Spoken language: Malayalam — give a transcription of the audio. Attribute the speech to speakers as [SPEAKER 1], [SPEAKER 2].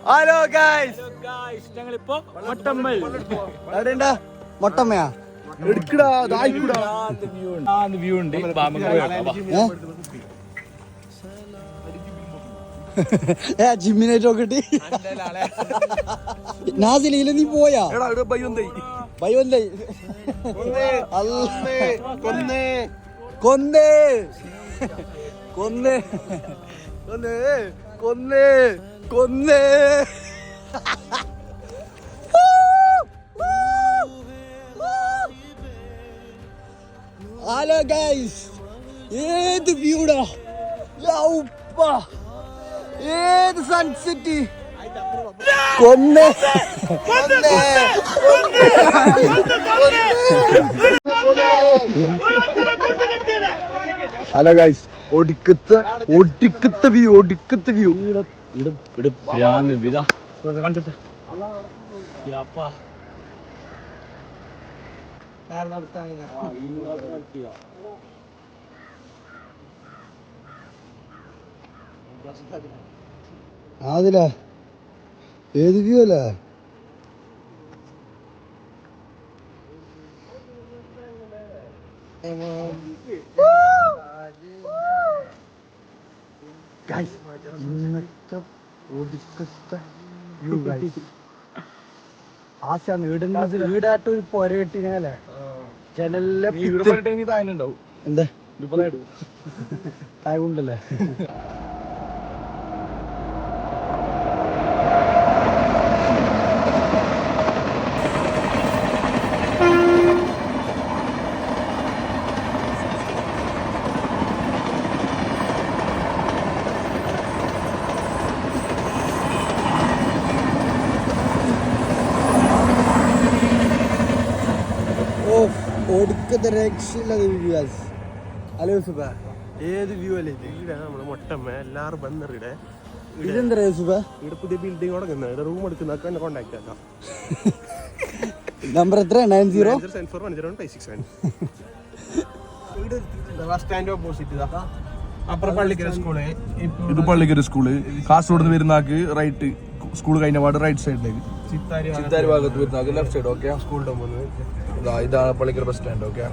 [SPEAKER 1] ഹലോ ഗൈസ്,
[SPEAKER 2] ഞങ്ങളിപ്പോ മൊട്ടമ്മൽ
[SPEAKER 1] എവിടെയുണ്ടാ? മൊട്ടമ്മയാ
[SPEAKER 3] എടുക്കടാ, ദായിക്കൂടാ.
[SPEAKER 2] വ്യൂ ഉണ്ട്.
[SPEAKER 1] ജിമ്മിനായിട്ട് നോക്കിട്ട് നാസിലിയില് നീ പോയാ?
[SPEAKER 3] കൊന്നേ
[SPEAKER 1] ഭയവന്തായി
[SPEAKER 3] കൊന്നേ
[SPEAKER 1] കൊന്നേ കൊന്നേ കൊന്നേ കൊന്നേ. ഹലോ ഗൈസ്, ഏത് വ്യൂടാ, ഏത് സൺസെറ്റ്. കൊന്നേ ഹലോ ഗൈസ്, ഒടുക്കത്തെ വ്യൂ. അതില ഏത് വ്യൂ അല്ലേ? ആശാണ് വീടായിട്ട് ഒരു പൊര കെട്ടിനല്ലേ ജനലിലെ എന്താ തായണ്ടല്ലേ. ഒടുക്കത്തെ രക്ഷയില്ലാതെ വ്യൂ. ഹലോ സുബ, ഏത് വ്യൂ അല്ലേ ഇത്?
[SPEAKER 3] നമ്മള് മൊട്ടമ്മ എല്ലാരും ബന്ധറിടെ
[SPEAKER 1] ഇതെന്താ സുബ?
[SPEAKER 3] ഇവിടെ പുതിയ ബിൽഡിംഗ് തുടങ്ങുന്നത്, ഇവിടെ റൂം എടുക്കുന്നൊക്കെ എന്നെ കോണ്ടാക്ട് ആക്കാം.
[SPEAKER 1] നമ്പർ എത്ര? 90
[SPEAKER 3] ബസ് സ്റ്റാൻഡ് ഓപ്പോസിറ്റ് അപ്പുറം പള്ളിക്കര സ്കൂള്.
[SPEAKER 4] ഇത് പള്ളിക്കര സ്കൂള്. കാസർഗോഡ് നിന്ന് വരുന്നാക്ക് റൈറ്റ്, സ്കൂൾ കഴിഞ്ഞ പാട് റൈറ്റ് സൈഡിലേക്ക്. ചിത്താരി ഭാഗത്ത് വരുന്നാക്ക് ലെഫ്റ്റ് സൈഡ്. ഓക്കെ,
[SPEAKER 3] സ്കൂളിന്റെ മുമ്പ്
[SPEAKER 4] ഇതാണ് പള്ളിക്കര ബസ് സ്റ്റാൻഡ്. ഓക്കെ.